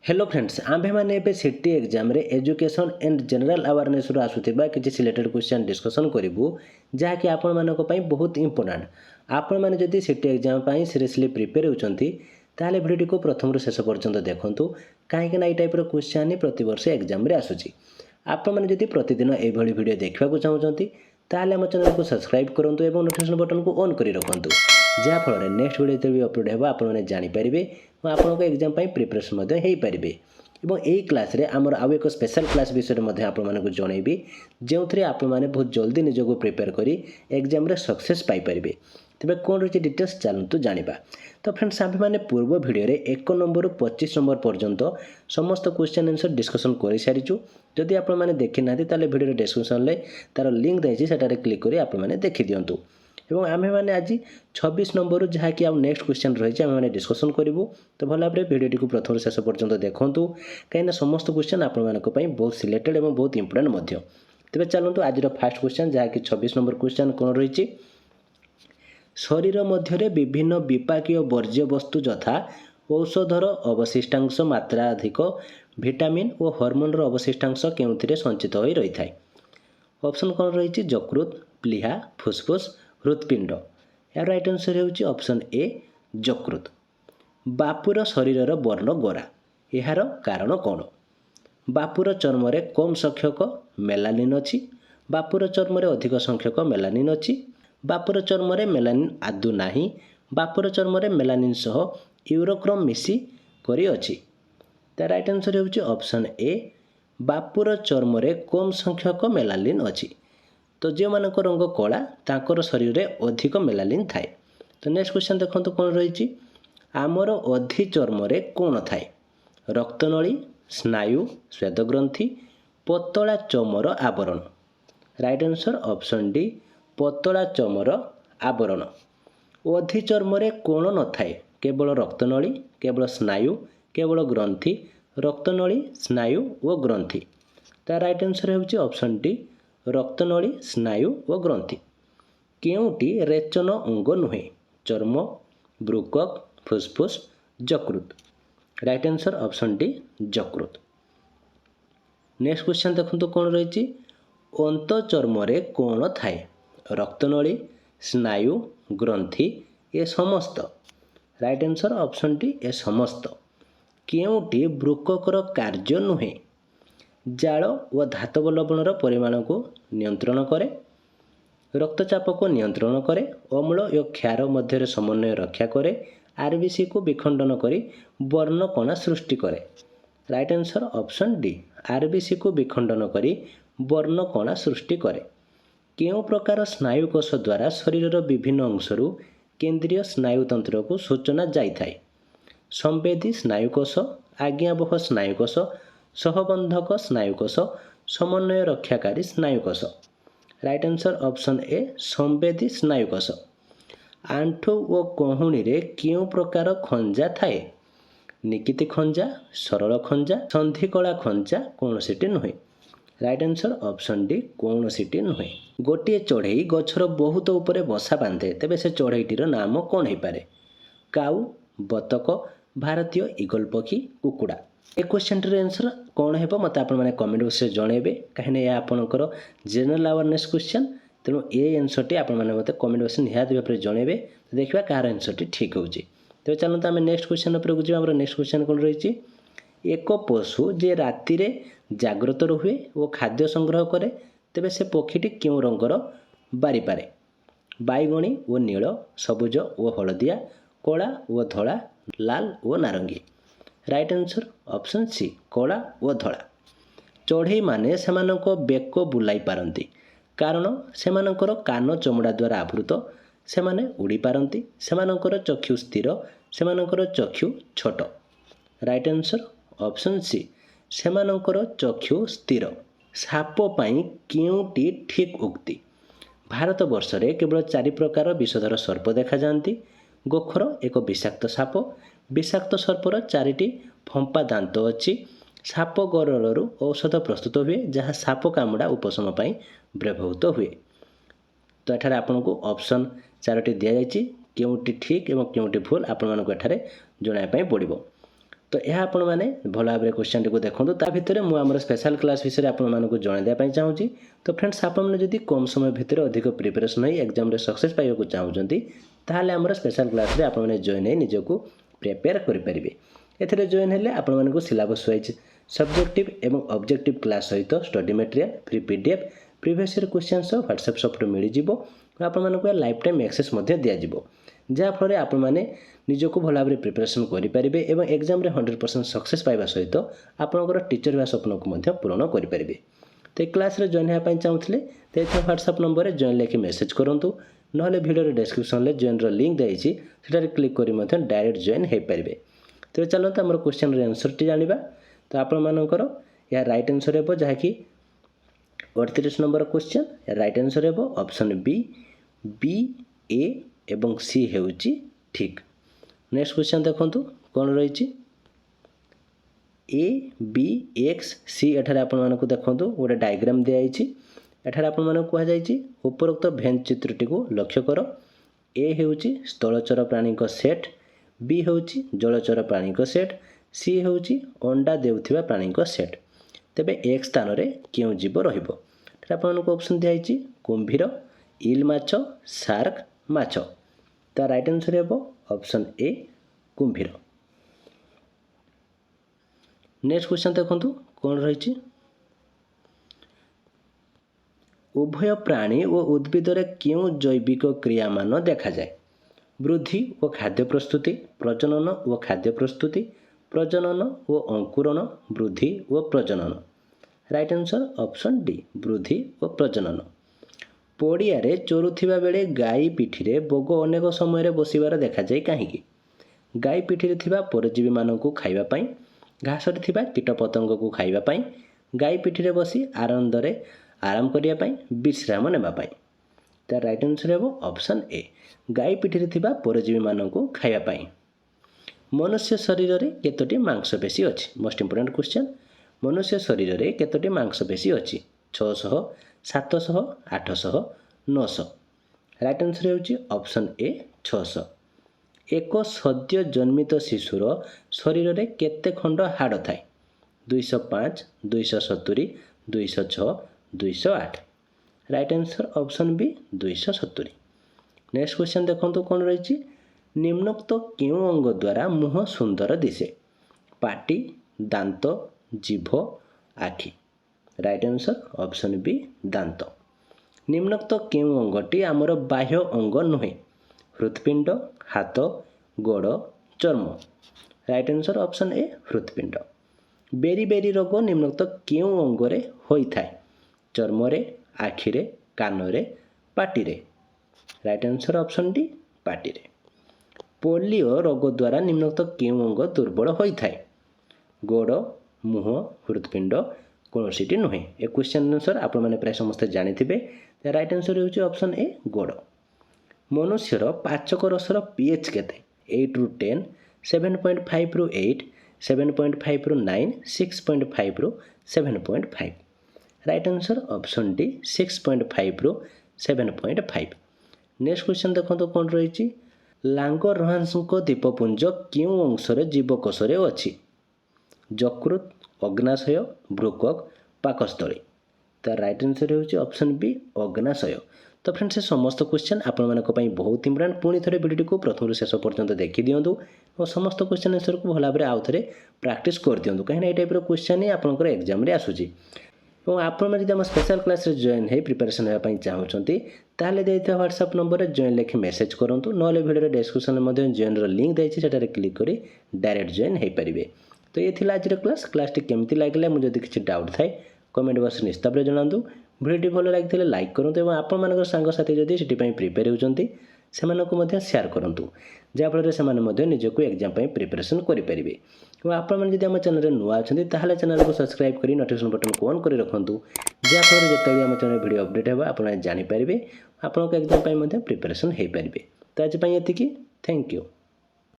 Hello friends आम्भे मैंने ए city exam रे education and general awareness रो आसुथिबा किछि सिलेक्टेड क्वेश्चन डिस्कशन करिवु जहाँकि आपण मानक पई बहुत इंपोर्टेंट। आपण माने जदि सिटी एग्जाम पई सीरियसली प्रिपेयर होचंती ताले भिडियो को प्रथम रु शेष पर्यंत देखंतु काहेकि ना ए टाइप रो क्वेश्चन ही प्रति वर्ष एग्जाम रे आसुची। आपण माने जदि प्रतिदिन ए भली वीडियो देखबा को चाहउचंती ताले हम चैनल को सब्सक्राइब करंतु एवं नोटिफिकेशन बटन को ऑन करी रखंतु जहाँ फल नेक्स्ट वीडियो जब भी अपलोड होगा आपने जानीपारे और आपको एग्जाम प्रिपरेशन हो पारे। एवं यही क्लास रे आमर आउ एक स्पेशल क्लास विषय में आपको जनइबी जो थे आपने बहुत जल्दी निजक प्रिपेयर करी एग्जाम रे सक्सेस पाइपर। तेज कौन रही डिटेल्स चलतु जाना। तो फ्रेंड्स आम मैंने पूर्व वीडियो रे 1 नंबर 25 नंबर पर्यंत समस्त क्वेश्चन आंसर डिस्कसन कर सारीचु। जदि आपने देखी ना वीडियो डिस्क्रिप्शन में तार लिंक देती है क्लिक कर आपने देखी दिंतु। एवं आम मैंने आज 26 नंबर जहाँकि आउ नेक्स्ट क्वेश्चन रही है डिस्कसन करूँ। तो भल भाव वीडियो को प्रथम शेष पर्यंत देखूँ कहीं समस्त क्वेश्चन आपण बहुत सिलेक्टेड और बहुत इंपोर्टेंट। तेज चलतु आज फास्ट क्वेश्चन जहाँकि 26 नंबर क्वेश्चन कौन रही। शरीर मध्य विभिन्न विपाकीय वर्ज्य वस्तु यथा औषधर अवशिष्टांश मात्राधिक विटामिन और हॉर्मोन अवशिष्टांश केउथिरे संचित हो रही है। ऑप्शन कौन रही यकृत प्लीहा फुसफुस हृत्पिंड। यार राइट आंसर होची ऑप्शन ए यकृत। बापुर शरीर वर्ण गोरा यार कारण कौन। बापुर चर्म कम संख्यक मेलानिन अच्छी बापुर चर्म अधिक संख्यक मेलानिन अच्छी बापुर चर्म मेलानिन आदु नाही बापुर चर्म मेलानिन सह यूरोक्रोम मिसी करी अच्छी। तो राइट आंसर होची ऑप्शन ए बापुर चर्म कम संख्यक मेलानिन अच्छी। तो जो मानक रंग कला तांकर शरीर में अधिक मेलानिन थाए। तो नेक्स्ट क्वेश्चन देखो कौन रही। आमर अधि चर्म कौन थाए रक्तनली स्नायु स्वेदग्रंथि पतला चमर आवरण। राइट आंसर ऑप्शन डी पतला चमर आवरण। अधि चर्म कौन न थाए केवल रक्तनली केवल स्नायु केवल ग्रंथि रक्तनली स्नायु और ग्रंथि। तो राइट आंसर होची ऑप्शन डी रक्तनली स्नायु और ग्रंथि। केउटी रेचन अंग नुहे चर्म ब्रुकक फुसफुस यकृत। राइट आंसर ऑप्शन डी यकृत। नेक्स्ट क्वेश्चन देखो कौन रही। अंत चर्म कौन थाए रक्तनली स्नायु ग्रंथि ए समस्त। Right answer option D A समस्त। केउटी ब्रुककर कार्य नुहे जाल व धातव लवणर परिमाण को नियंत्रण करे रक्तचाप को नियंत्रण करे अम्ल और क्षार मध्य समन्वय रक्षा करे आरबीसी को विखंडन करी वर्णकणा सृष्टि करे। Right answer option D RBC को विखंडन करी वर्णकणा सृष्टि करे। केउं प्रकार स्नायुकोश द्वारा शरीर विभिन्न अंशरू केंद्रीय स्नायुतंत्र को सूचना जाइथाए संवेदी स्नायुकोश आज्ञावह स्नायुकोश सहबंधक स्नायुकोश समन्वय रक्षाकारी स्नायुकोश। राइट आंसर ऑप्शन ए संवेदी स्नायुकोश। आंठु व कहुणी रे क्यों प्रकार खंजा थाए निकिति खंजा सरल खंजा संधिकला खंजा कौन सीटी नुहे। राइट आंसर ऑप्शन डी कौन सीटी नुहे। गोटे चढ़ई गछर बहुत ऊपर बसा बांधे तेबे से चढ़ईटीर नाम कौन हो पारे काऊ बतक भारतीय ईगल पक्षी कुकुड़ा। ए क्वेश्चन आंसर कौन है मत आपने कमेंट बॉक्स में जनइबे कहीं आपंकर जनरल अवेयरनेस क्वेश्चन तेणु ये आंसर टी आपने मत कमेंट बॉक्स में निहाती भाव में जनइबे देखा कार आंसर टी ठीक हो। तो चलते आम नेक्स्ट क्वेश्चन उपर को जाम। नेक्स्ट क्वेश्चन कौन रही। एक पशु जे राति रे जाग्रत रुहे और खाद्य संग्रह करे तेबे से पक्षीटी क्यों रंगर बारिपारे बैगणी और नील सबुज और हलदिया कला और धला लाल और नारंगी। राइट आंसर ऑप्शन सी कला और धला। चढ़ई माने सेमानक बेक बुलाई पारती कारण सेमानकर कान चमड़ा द्वारा आवृत सेमाने उड़ी पारती सेमानकर चक्षु स्थिर सेमानकर चक्षु छोट। राइट आंसर ऑप्शन सी सेमानकर चक्षु स्थिर। साप पाई क्योंटी ठीक उक्ति भारत वर्ष रे केवल 4 प्रकार विषधर सर्प देखा जाती। गोखर एक विषाक्त साप विषाक्त सर्पर 4टी फंपा दांत अच्छी साप गरलू औषध प्रस्तुत हुए जहाँ साप कामुड़ा उपशम पाई व्यवहृत हुए। तो एठारे आपको ऑप्शन 4टी दि जाइए क्योंटी ठीक और क्योंटी भूल आपण मानक एठारे जणाइबा पड़ो। तो यह आपण मैंने भल भाव में क्वेश्चन टी देखो ता भितर मुझे स्पेशल क्लास विषय आपको जनवाई चाहूँगी। तो फ्रेंड्स आपने कम समय भितर अधिक प्रिपरेशन हो एग्जाम सक्सेस पाइबा चाहूँगी ताहले आमर स्पेशल क्लास रे आपने जॉइन हो निजक प्रिपेयर करेंगे। एथिरे जॉइन हेले आपको सिलेबस वाइज सब्जेक्टिव एवं ऑब्जेक्टिव क्लास सहित study material free PDF previous year question WhatsApp software मिल आपको लाइफ टाइम एक्सेस दिज्व जहाँफल आपने निजक भल भाव में प्रिपरेशन करेंगे और एग्जाम 100% सक्सेस पाइबा सहित आपंकर टीचर हुआ स्वप्न को पूरण करेंगे। तो क्लास रे जॉइन होगा चाहूँगे तो ये व्हाट्सएप नंबर में जॉइन लिखि मेसेज करूँ ना वीडियो डिस्क्रिप्शन में जॉइन लिंक देती क्लिक कर डायरेक्ट जॉइन हो पारे। तो चलते आम क्वेश्चन आंसर टी जाना। तो आपर यह राइट आंसर हो जहाँकि 38 नंबर क्वेश्चन राइट आंसर हो ऑप्शन बी ए एवं सी हो ठीक। नेक्स्ट क्वेश्चन देखो कौन रही ए बी एक्स सी एठार आपको देखो गोटे डायग्राम दिखाई एठार आपको कहुई उपरोक्त भेन चित्रटी को लक्ष्य कर। ए हूँ स्थलचर प्राणी सेट बी हूँ जलचर प्राणी सेट सी हूँ अंडा देउथिबा प्राणी सेट। तेबे एक स्थान रे क्यों जीव रहिबो आपको ऑप्शन दिखाई कुंभीर इल माछ शार्क माछ। तो राइट आंसर हो ऑप्शन ए कुंभीर। नेक्स्ट क्वेश्चन देखो कौन रही उभय प्राणी और उद्भिद क्यों जैविक क्रियामान देखा जाए वृद्धि व खाद्य प्रस्तुति प्रजनन व खाद्य प्रस्तुति प्रजनन व अंकुरण वृद्धि व प्रजनन। राइट आंसर ऑप्शन डी वृद्धि व प्रजनन। पड़िया चोरुथिबा बेले गाई पिठी बोग अनेक समय बसबार देखा जाए कहीं गाई पिठी थिबा परजीवी मानकु खाइबा पई घास रे थिबा कीटपतंग को खाइबा पई गाई पिठी बसी आनंदरे आराम करिया पई विश्राम नेबा पई। तो राइट आंसर हो ऑप्शन ए गाई पिठी थिबा परजीवी मानकु खाइबा पई। मनुष्य शरीर रे केतोटी मांसपेशी अछि मोस्ट इंपोर्टेंट क्वेश्चन मनुष्य शरीर रे केतोटी मांसपेशी अछि 600 700 800 900। राइट आंसर होची ऑप्शन ए 600। एक सद्य जन्मित शिशुर शरीर रे केते खंड हाड़ थाए 205 270 206 208। Right answer option B 270। Next question देखो कौन रही निम्नोक्त क्यों अंग द्वारा मुह सुंदर दिशे पाटी दांत जीभ आखि। राइट आंसर ऑप्शन बी दांत। निम्नोक्त क्यों अंगटी आमर बाह्य अंग नुहे हृत्पिंड हाथ गोड़ चर्म। राइट आंसर ऑप्शन ए हृत्पिंड। बेरी बेरी रोग निम्नोक्त क्यों अंगरे होइथाए चर्मरे आखिरे कानरे पाटिरे। राइट आंसर ऑप्शन डी पाटिरे। पोलियो रोग द्वारा निम्नोक्त क्यों अंग दुर्बल होइथाए गोड़ मुह हृत्पिंड कौनसी नुहे। ए क्वेश्चन आंसर आप प्राय समस्त जानी। राइट आंसर होची ऑप्शन ए गोड़। मनुष्यर पाचक रसर पीएच केते 8 ରୁ 10 7.5 ରୁ 8 7.5 ରୁ 9 6.5 ରୁ 7.5। राइट आंसर ऑप्शन डी 6.5 ରୁ 7.5। नेक्स्ट क्वेश्चन देखो कौन रही लांगरहांसको द्वीपपुंज क्यों अंशरे जीवकोश अच्छी यकृत अग्नाशय ब्रुकक पाकस्थली। तो राइट आंसर होची ऑप्शन बी अग्नाशय। तो फ्रेंड्स समस्त क्वेश्चन आपंपाई बहुत इंपोर्टेंट पुणी थे वीडियो को प्रथम शेष पर्यंत देखी दिंतु और समस्त क्वेश्चन आंसर को भल भाव आउ थे प्राक्ट कर दिंतु कहीं ये टाइप क्वेश्चन ही आपंकर एग्जाम आसूसी। और आपड़ी आम स्पेशल क्लास जॉइन हो प्रिपेरेसन होगापी चाहूँगी ताहले देता व्हाट्सएप नंबर में जॉइन लिखि मेसेज करूँ ना वीडियो डिस्क्रिप्शन में जॉइन लिंक देती क्लिक कर डायरेक्ट जॉइन हो पारे। तो ये थी आज क्लास केमती लगे मुझे किसी डाउट थाए कमेंट बॉक्स निस्ताव जनातु भिडियो भल लगी लाइक करूँ और आपण सांगसाथी जदि से प्रिपेयर होती से सेयार करूँ जहाँफल से निजक एग्जाम प्रिपेरेसन करेंगे। और आपड़ी आम चैनल नुआ अच्छा ताहले चैनल को सब्सक्राइब कर नोटिफिकेशन बटन को ऑन कर रखुँ जहाँफल जिते आम चैनल वीडियो अपडेट होगा आप जानीपारे आपको एग्जाम प्रिपेरेसन हो पारे। तो आज ये थैंक यू।